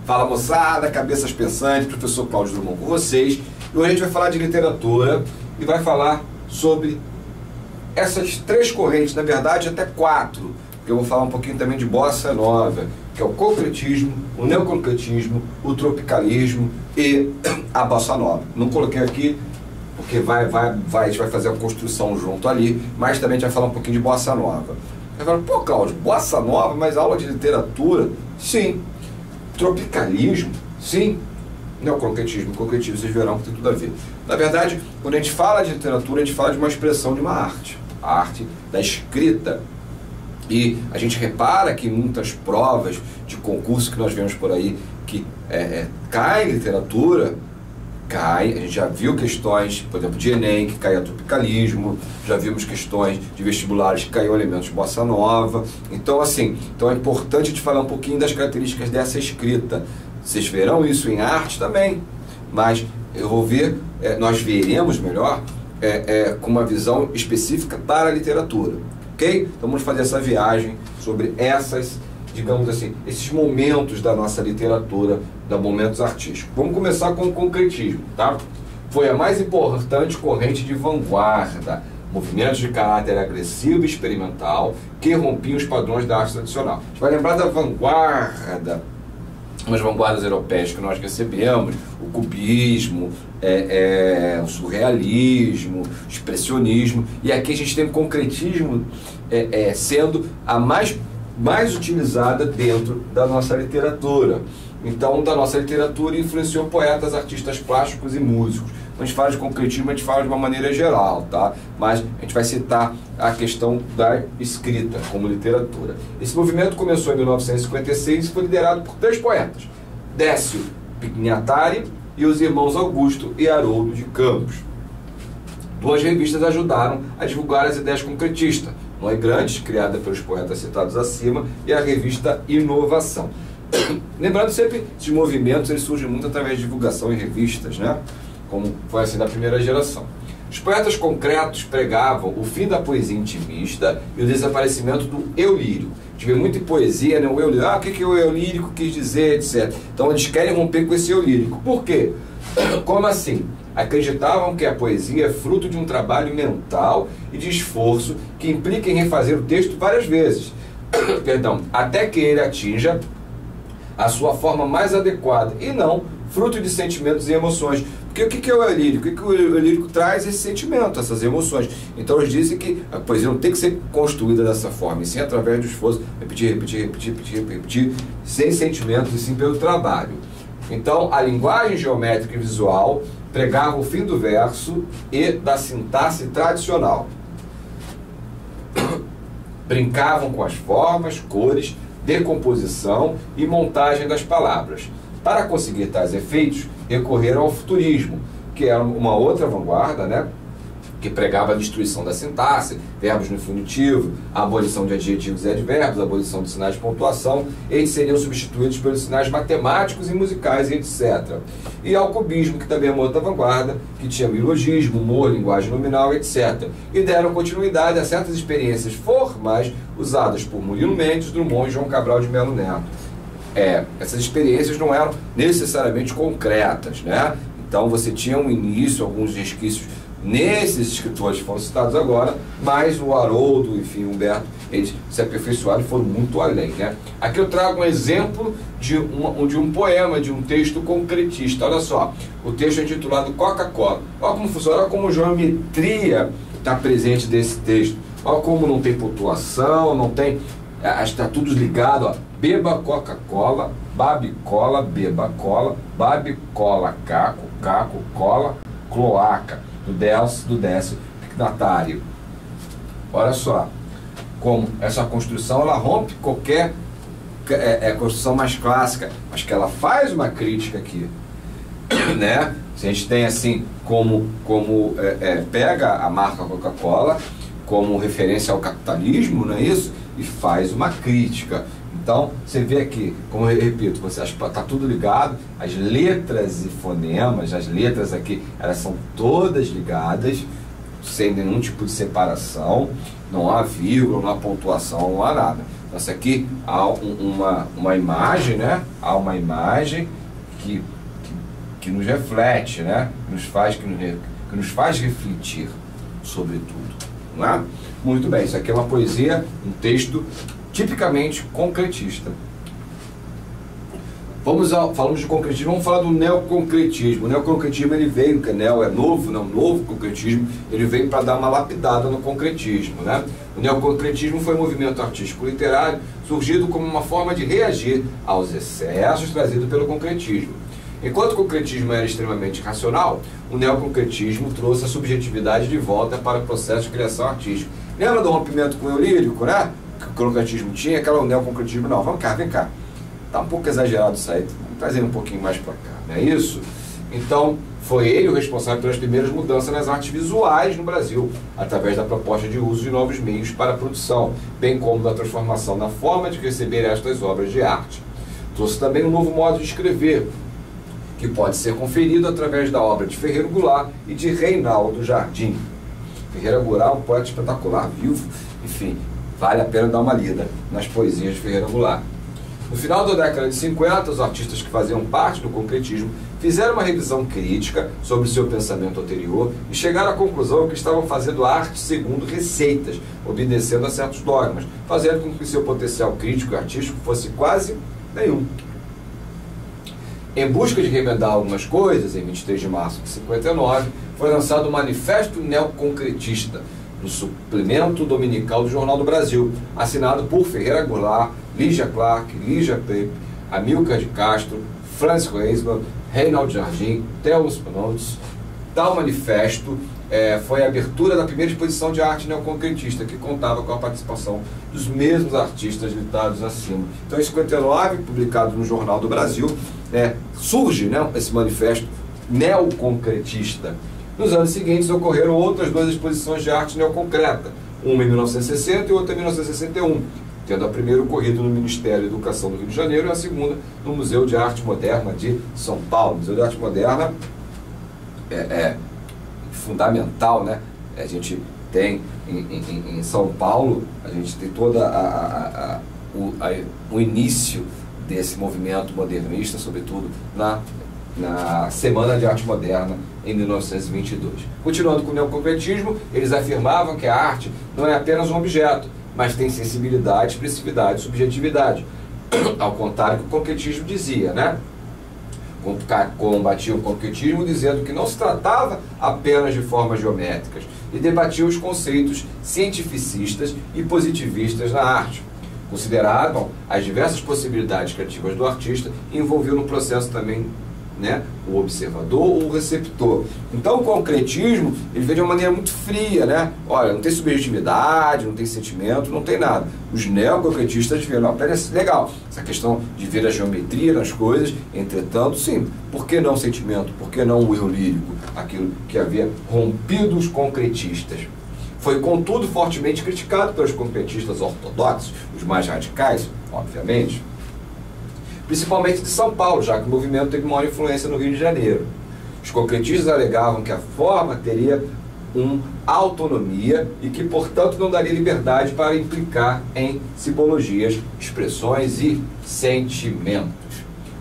Fala moçada, cabeças pensantes, professor Cláudio Drummond com vocês. E hoje a gente vai falar de literatura e vai falar sobre essas três correntes, na verdade até quatro, porque eu vou falar um pouquinho também de bossa nova, que é o concretismo, o neoconcretismo, o tropicalismo e a bossa nova. Não coloquei aqui porque a gente vai fazer a construção junto ali, mas também a gente vai falar um pouquinho de bossa nova. Você fala, pô Cláudio, bossa nova, mas aula de literatura? Sim. Tropicalismo? Sim. Neoconcretismo, concretismo, vocês verão que tem tudo a ver. Na verdade, quando a gente fala de literatura, a gente fala de uma expressão de uma arte. A arte da escrita. E a gente repara que em muitas provas de concurso que nós vemos por aí, que cai em literatura, a gente já viu questões, por exemplo, de Enem, que caía tropicalismo, já vimos questões de vestibulares que caíam elementos de bossa nova. Então, assim, é importante a gente falar um pouquinho das características dessa escrita. Vocês verão isso em arte também, mas eu vou ver, nós veremos melhor, com uma visão específica para a literatura, ok? Então vamos fazer essa viagem sobre essas, digamos assim, esses momentos da nossa literatura, da momentos artísticos. Vamos começar com o concretismo, tá? Foi a mais importante corrente de vanguarda, movimentos de caráter agressivo e experimental que rompiam os padrões da arte tradicional. A gente vai lembrar da vanguarda, umas vanguardas europeias que nós recebemos, o cubismo, o surrealismo, o expressionismo, e aqui a gente tem o concretismo sendo a mais utilizada dentro da nossa literatura. Então, da nossa literatura influenciou poetas, artistas plásticos e músicos. Quando a gente fala de concretismo, a gente fala de uma maneira geral, tá? Mas a gente vai citar a questão da escrita como literatura. Esse movimento começou em 1956 e foi liderado por três poetas: Décio Pignatari e os irmãos Augusto e Haroldo de Campos. Duas revistas ajudaram a divulgar as ideias concretistas: Nós Grandes, criada pelos poetas citados acima, e a revista Inovação. Lembrando sempre, esses movimentos eles surgem muito através de divulgação em revistas, né? Como foi assim da primeira geração. Os poetas concretos pregavam o fim da poesia intimista e o desaparecimento do eu lírico. A gente vê muito em poesia, né? O eu lírico, o que o eu lírico quis dizer, etc. Então eles querem romper com esse eu lírico. Por quê? Como assim? Acreditavam que a poesia é fruto de um trabalho mental e de esforço que implica em refazer o texto várias vezes. Perdão, até que ele atinja a sua forma mais adequada e não fruto de sentimentos e emoções. Porque o que é o eu lírico? O que o eu lírico traz? Esse sentimento, essas emoções. Então eles dizem que a poesia não tem que ser construída dessa forma, e sim através do esforço, repetir, sem sentimentos e sim pelo trabalho. Então a linguagem geométrica e visual pregava o fim do verso e da sintaxe tradicional. Brincavam com as formas, cores, decomposição e montagem das palavras. Para conseguir tais efeitos, recorreram ao futurismo, que era uma outra vanguarda, né? Que pregava a destruição da sintaxe, verbos no infinitivo, a abolição de adjetivos e advérbios, a abolição de sinais de pontuação, eles seriam substituídos pelos sinais matemáticos e musicais, etc. E ao cubismo, que também é uma outra vanguarda, que tinha o ilogismo, humor, linguagem nominal, etc. E deram continuidade a certas experiências formais usadas por Murilo Mendes, Drummond e João Cabral de Melo Neto. Essas experiências não eram necessariamente concretas, né? Então você tinha um início, alguns resquícios nesses escritores que foram citados agora, mas o Haroldo, enfim, o Humberto, eles se aperfeiçoaram e foram muito além, né? Aqui eu trago um exemplo de um poema, de um texto concretista. Olha só, o texto é intitulado Coca-Cola. Olha como funciona, olha como a geometria está presente desse texto. Olha como não tem pontuação, não tem... Está tudo ligado, ó. Beba Coca-Cola, babe cola, beba cola, babe cola, caco, caco, cola, cloaca, do Décio Pignatari. Olha só, como essa construção ela rompe qualquer construção mais clássica, mas que ela faz uma crítica aqui, né? Se a gente tem assim, pega a marca Coca-Cola como referência ao capitalismo, não é isso? E faz uma crítica. Então, você vê aqui, como eu repito, você está tudo ligado, as letras e fonemas, as letras aqui, elas são todas ligadas, sem nenhum tipo de separação, não há vírgula, não há pontuação, não há nada. Então, aqui há uma imagem, né? Há uma imagem que nos reflete, né? Que nos faz refletir sobre tudo, não é? Muito bem, isso aqui é uma poesia, um texto tipicamente concretista. Falamos de concretismo, vamos falar do neoconcretismo. O neoconcretismo, ele veio, que neo é novo, não, novo concretismo, ele veio para dar uma lapidada no concretismo, né? O neoconcretismo foi um movimento artístico literário surgido como uma forma de reagir aos excessos trazidos pelo concretismo. Enquanto o concretismo era extremamente racional, o neoconcretismo trouxe a subjetividade de volta para o processo de criação artística. Lembra do rompimento com o eu lírico, né? Que o concretismo tinha, aquela neoconcretismo, não, vem cá. Está um pouco exagerado isso aí, vamos trazer um pouquinho mais para cá, não é isso? Então, foi ele o responsável pelas primeiras mudanças nas artes visuais no Brasil, através da proposta de uso de novos meios para a produção, bem como da transformação na forma de receber estas obras de arte. Trouxe também um novo modo de escrever, que pode ser conferido através da obra de Ferreira Goulart e de Reinaldo Jardim. Ferreira Goulart é um poeta espetacular, vivo, enfim, vale a pena dar uma lida nas poesias de Ferreira Goulart. No final da década de 50, os artistas que faziam parte do concretismo fizeram uma revisão crítica sobre seu pensamento anterior e chegaram à conclusão que estavam fazendo arte segundo receitas, obedecendo a certos dogmas, fazendo com que seu potencial crítico e artístico fosse quase nenhum. Em busca de remendar algumas coisas, em 23 de março de 59, foi lançado o Manifesto Neoconcretista, no suplemento dominical do Jornal do Brasil, assinado por Ferreira Goulart, Lígia Clark, Lígia Pepe, Amilcar de Castro, Franz Reisman, Reinaldo Jardim, Theo Spanotes. Tal manifesto foi a abertura da primeira exposição de arte neoconcretista, que contava com a participação dos mesmos artistas listados acima. Então, em 59, publicado no Jornal do Brasil, surge, né, esse manifesto neoconcretista. Nos anos seguintes ocorreram outras duas exposições de arte neoconcreta, uma em 1960 e outra em 1961, tendo a primeira ocorrido no Ministério da Educação do Rio de Janeiro e a segunda no Museu de Arte Moderna de São Paulo. O Museu de Arte Moderna é fundamental, né? A gente tem em São Paulo, a gente tem toda o início desse movimento modernista, sobretudo na Semana de Arte Moderna em 1922. Continuando com o neoconcretismo, eles afirmavam que a arte não é apenas um objeto, mas tem sensibilidade, expressividade, subjetividade. Ao contrário do que o concretismo dizia, né? Combatia o concretismo dizendo que não se tratava apenas de formas geométricas e debatia os conceitos cientificistas e positivistas na arte. Consideravam as diversas possibilidades criativas do artista e envolviam no processo também, né, o observador ou o receptor. Então o concretismo, ele vem de uma maneira muito fria, né? Olha, não tem subjetividade, não tem sentimento, não tem nada. Os neoconcretistas viram, parece legal essa questão de ver a geometria nas coisas, entretanto, sim, por que não sentimento? Por que não o eu lírico? Aquilo que havia rompido os concretistas. Foi, contudo, fortemente criticado pelos concretistas ortodoxos, os mais radicais, obviamente, principalmente de São Paulo, já que o movimento teve maior influência no Rio de Janeiro. Os concretistas alegavam que a forma teria uma autonomia e que, portanto, não daria liberdade para implicar em simbologias, expressões e sentimentos.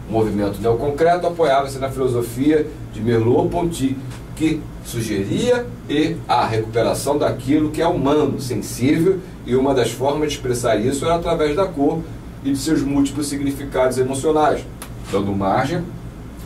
O movimento neoconcreto apoiava-se na filosofia de Merleau-Ponty, que sugeria a recuperação daquilo que é humano, sensível, e uma das formas de expressar isso era através da cor e de seus múltiplos significados emocionais, dando margem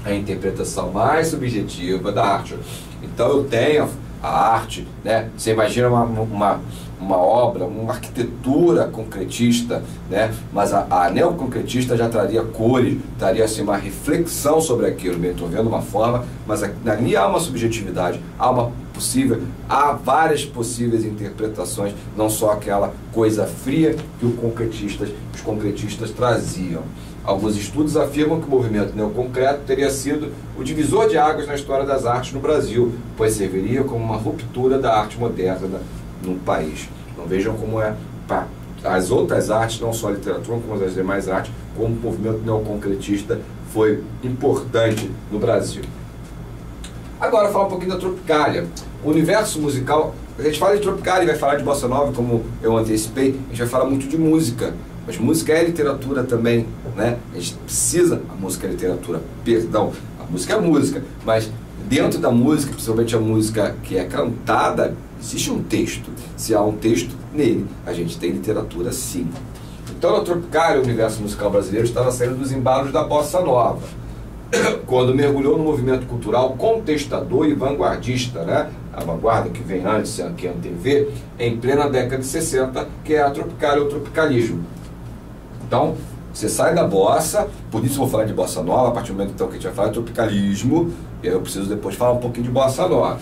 à interpretação mais subjetiva da arte. Então eu tenho a arte, né? Você imagina uma obra, uma arquitetura concretista, né? Mas a neoconcretista já traria cores, traria assim, uma reflexão sobre aquilo. Bem, estou vendo uma forma, mas ali há uma subjetividade, há várias possíveis interpretações, não só aquela coisa fria que os concretistas traziam. Alguns estudos afirmam que o movimento neoconcreto teria sido o divisor de águas na história das artes no Brasil, pois serviria como uma ruptura da arte moderna no país. Então vejam como as outras artes, não só a literatura, como as demais artes, como o movimento neoconcretista foi importante no Brasil. Agora, falar um pouquinho da Tropicália. O universo musical, a gente fala de Tropicália e vai falar de Bossa Nova, como eu antecipei, a gente vai falar muito de música, Mas música é literatura também, né? A gente precisa, a música é literatura, perdão, a música é música, mas dentro da música, principalmente a música que é cantada, existe um texto. Se há um texto, nele a gente tem literatura sim. Então, na Tropicália, o universo musical brasileiro estava saindo dos embalos da bossa nova, quando mergulhou no movimento cultural contestador e vanguardista, né? A vanguarda que vem antes, que é a MTV, em plena década de 60, que é a Tropicália ou tropicalismo. Então, você sai da bossa, por isso eu vou falar de bossa nova, a partir do momento então, que a gente vai falar de tropicalismo, e aí eu preciso depois falar um pouquinho de bossa nova.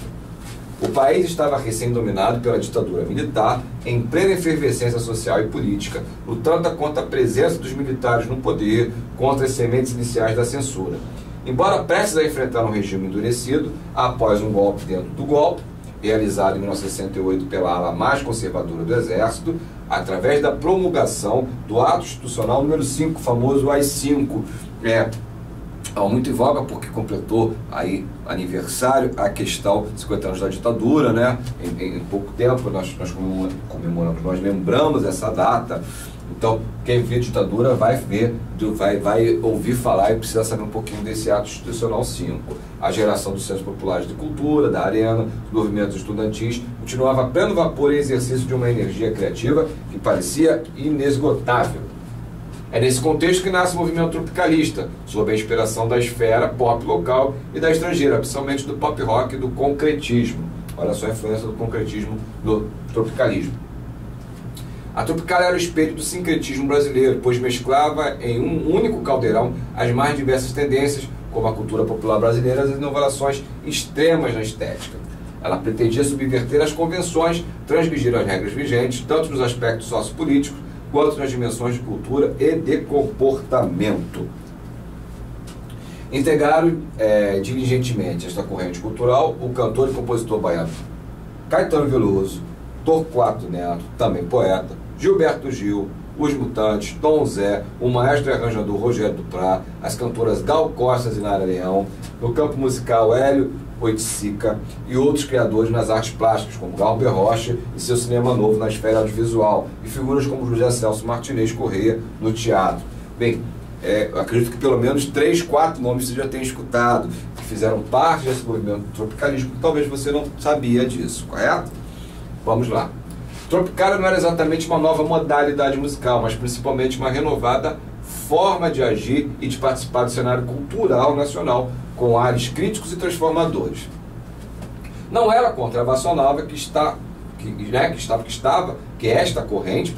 O país estava recém-dominado pela ditadura militar, em plena efervescência social e política, lutando contra a presença dos militares no poder, contra as sementes iniciais da censura. Embora prestes a enfrentar um regime endurecido, após um golpe dentro do golpe, realizado em 1968 pela ala mais conservadora do Exército, através da promulgação do Ato Institucional número 5, famoso AI-5, muito em voga porque completou aí aniversário a questão de 50 anos da ditadura, né? Em pouco tempo nós comemoramos, nós lembramos essa data. Então, quem vê ditadura vai ouvir falar e precisa saber um pouquinho desse Ato Institucional 5. A geração dos centros populares de cultura, da arena, dos movimentos estudantis, continuava a pleno vapor em exercício de uma energia criativa que parecia inesgotável. É nesse contexto que nasce o movimento tropicalista, sob a inspiração da esfera pop local e da estrangeira, principalmente do pop rock e do concretismo. Olha só a influência do concretismo no tropicalismo. A Tropicália era o espelho do sincretismo brasileiro, pois mesclava em um único caldeirão as mais diversas tendências, como a cultura popular brasileira e as inovações extremas na estética. Ela pretendia subverter as convenções, transgredir as regras vigentes, tanto nos aspectos sociopolíticos, quanto nas dimensões de cultura e de comportamento. Integraram diligentemente esta corrente cultural o cantor e compositor baiano Caetano Veloso, Torquato Neto, também poeta, Gilberto Gil, Os Mutantes, Tom Zé, o maestro e arranjador Rogério Duprá, as cantoras Gal Costa e Nara Leão, no campo musical Hélio Oiticica e outros criadores nas artes plásticas, como Galber Rocha e seu cinema novo na esfera audiovisual, e figuras como José Celso Martinez Correia no teatro. Bem, eu acredito que pelo menos 3, 4 nomes você já tenha escutado, que fizeram parte desse movimento do tropicalismo, talvez você não sabia disso, correto? Vamos lá. Tropicália não era exatamente uma nova modalidade musical, mas principalmente uma renovada forma de agir e de participar do cenário cultural nacional, com ares críticos e transformadores. Não era contra a bossa nova que esta corrente,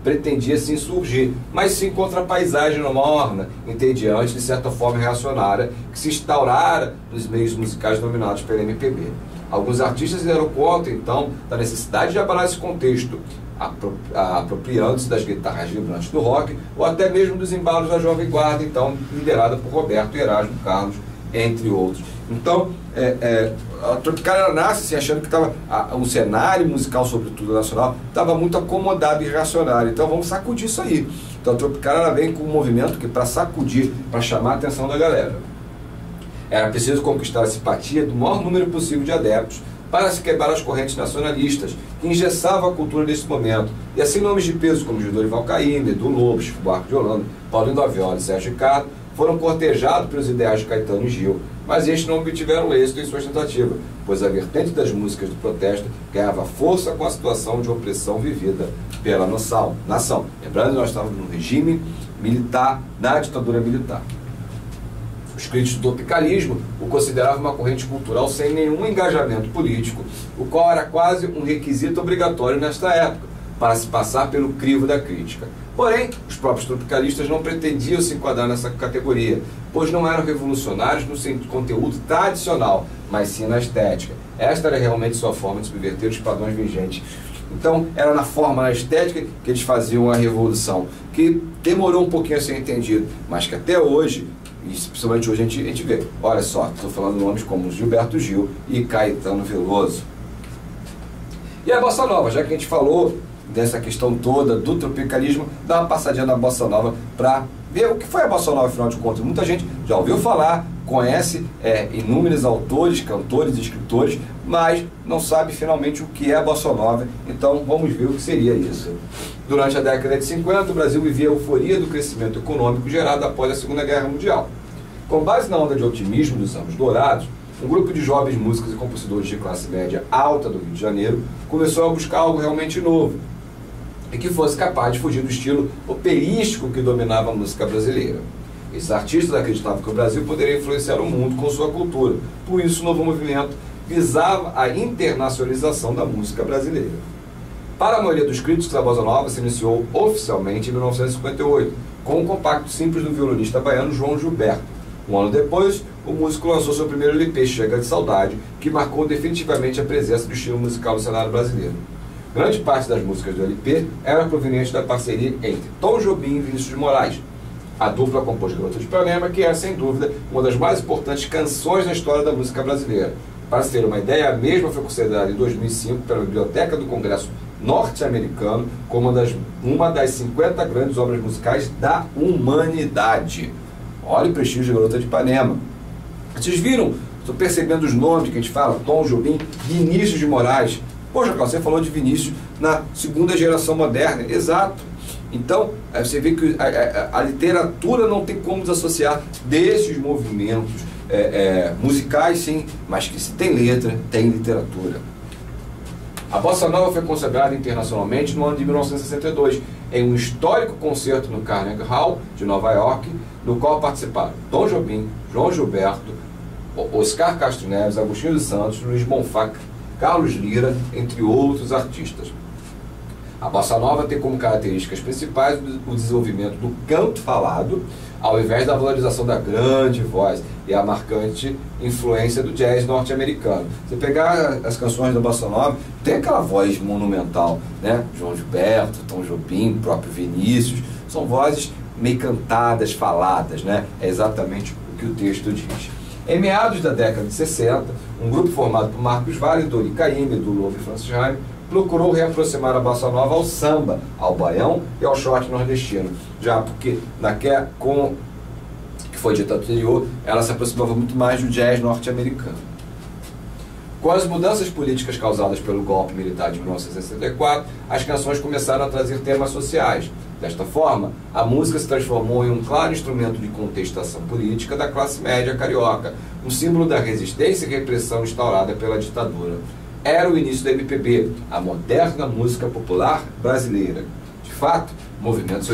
pretendia se insurgir, mas sim contra a paisagem morna, entediante, de certa forma reacionária, que se instaurara nos meios musicais dominados pela MPB. Alguns artistas deram conta, então, da necessidade de abalar esse contexto, apropriando-se das guitarras vibrantes do rock, ou até mesmo dos embalos da Jovem Guarda, então, liderada por Roberto Erasmo Carlos, entre outros. Então, a Tropicália nasce assim, achando que o cenário musical, sobretudo nacional, estava muito acomodado e reacionário. Então, vamos sacudir isso aí. Então, a Tropicália vem com um movimento que, para sacudir, para chamar a atenção da galera, era preciso conquistar a simpatia do maior número possível de adeptos para se quebrar as correntes nacionalistas que engessavam a cultura desse momento. E assim nomes de peso como Dorival Caymmi, Edu Lobo, Chico Buarque de Holanda, Paulinho da Viola e Sérgio Ricardo foram cortejados pelos ideais de Caetano e Gil, mas estes não obtiveram êxito em suas tentativas, pois a vertente das músicas do protesto ganhava força com a situação de opressão vivida pela nação. Lembrando que nós estávamos num regime militar, na ditadura militar. Os críticos do tropicalismo o consideravam uma corrente cultural sem nenhum engajamento político, o qual era quase um requisito obrigatório nesta época, para se passar pelo crivo da crítica. Porém, os próprios tropicalistas não pretendiam se enquadrar nessa categoria, pois não eram revolucionários no conteúdo tradicional, mas sim na estética. Esta era realmente sua forma de subverter os padrões vigentes. Então, era na forma, na estética, que eles faziam a revolução, que demorou um pouquinho a ser entendido, mas que até hoje, e principalmente hoje a gente vê. Olha só, estou falando nomes como Gilberto Gil e Caetano Veloso. E a bossa nova, já que a gente falou dessa questão toda do tropicalismo, dá uma passadinha na bossa nova para ver o que foi a bossa nova, afinal de contas. Muita gente já ouviu falar, conhece inúmeros autores, cantores e escritores, mas não sabe finalmente o que é a bossa nova. Então vamos ver o que seria isso. Durante a década de 50, o Brasil vivia a euforia do crescimento econômico gerado após a Segunda Guerra Mundial. Com base na onda de otimismo dos anos dourados, um grupo de jovens músicos e compositores de classe média alta do Rio de Janeiro começou a buscar algo realmente novo e que fosse capaz de fugir do estilo operístico que dominava a música brasileira. Esses artistas acreditavam que o Brasil poderia influenciar o mundo com sua cultura. Por isso, o novo movimento visava a internacionalização da música brasileira. Para a maioria dos críticos, a bossa nova se iniciou oficialmente em 1958, com um compacto simples do violonista baiano João Gilberto. Um ano depois, o músico lançou seu primeiro LP, Chega de Saudade, que marcou definitivamente a presença do estilo musical no cenário brasileiro. Grande parte das músicas do LP era proveniente da parceria entre Tom Jobim e Vinícius de Moraes. A dupla compôs Garota de Ipanema, que é, sem dúvida, uma das mais importantes canções da história da música brasileira. Para se ter uma ideia, a mesma foi considerada em 2005 pela Biblioteca do Congresso norte-americano como uma das 50 grandes obras musicais da humanidade. Olha o prestígio de Garota de Ipanema. Vocês viram? Estou percebendo os nomes que a gente fala: Tom Jobim, Vinícius de Moraes. Poxa, Cláudio, você falou de Vinícius na segunda geração moderna. Exato. Então, você vê que a literatura não tem como desassociar desses movimentos musicais, sim, mas que se tem letra, tem literatura. A bossa nova foi consagrada internacionalmente no ano de 1962, em um histórico concerto no Carnegie Hall de Nova York, no qual participaram Tom Jobim, João Gilberto, Oscar Castro Neves, Agostinho dos Santos, Luiz Bonfá, Carlos Lira, entre outros artistas. A bossa nova tem como características principais o desenvolvimento do canto falado, ao invés da valorização da grande voz e a marcante influência do jazz norte-americano. Você pegar as canções da bossa nova, tem aquela voz monumental, né? João Gilberto, Tom Jobim, próprio Vinícius, são vozes meio cantadas, faladas, né? É exatamente o que o texto diz. Em meados da década de 60, um grupo formado por Marcos Valle, Dori Caymmi, Edu Lobo e Francis Raime procurou reaproximar a bossa nova ao samba, ao baião e ao shot nordestino, já porque com que foi dito anterior, ela se aproximava muito mais do jazz norte-americano. Com as mudanças políticas causadas pelo golpe militar de 1964, as canções começaram a trazer temas sociais. Desta forma, a música se transformou em um claro instrumento de contestação política da classe média carioca, um símbolo da resistência e repressão instaurada pela ditadura. Era o início da MPB, a moderna música popular brasileira. De fato, o movimento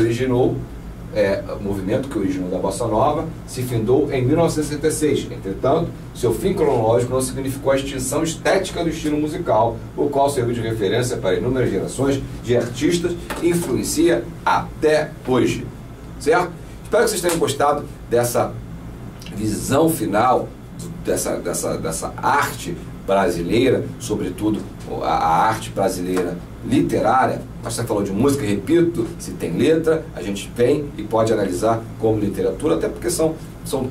que originou da bossa nova se findou em 1966. Entretanto, seu fim cronológico não significou a extinção estética do estilo musical, o qual serviu de referência para inúmeras gerações de artistas e influencia até hoje. Certo? Espero que vocês tenham gostado dessa visão final dessa arte brasileira, sobretudo a arte brasileira literária. Mas você falou de música, repito, se tem letra, a gente vem e pode analisar como literatura, até porque são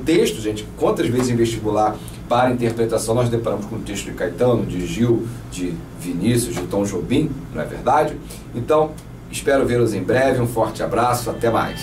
textos, gente. Quantas vezes em vestibular para interpretação nós deparamos com o texto de Caetano, de Gil, de Vinícius, de Tom Jobim, não é verdade? Então, espero vê-los em breve, um forte abraço, até mais.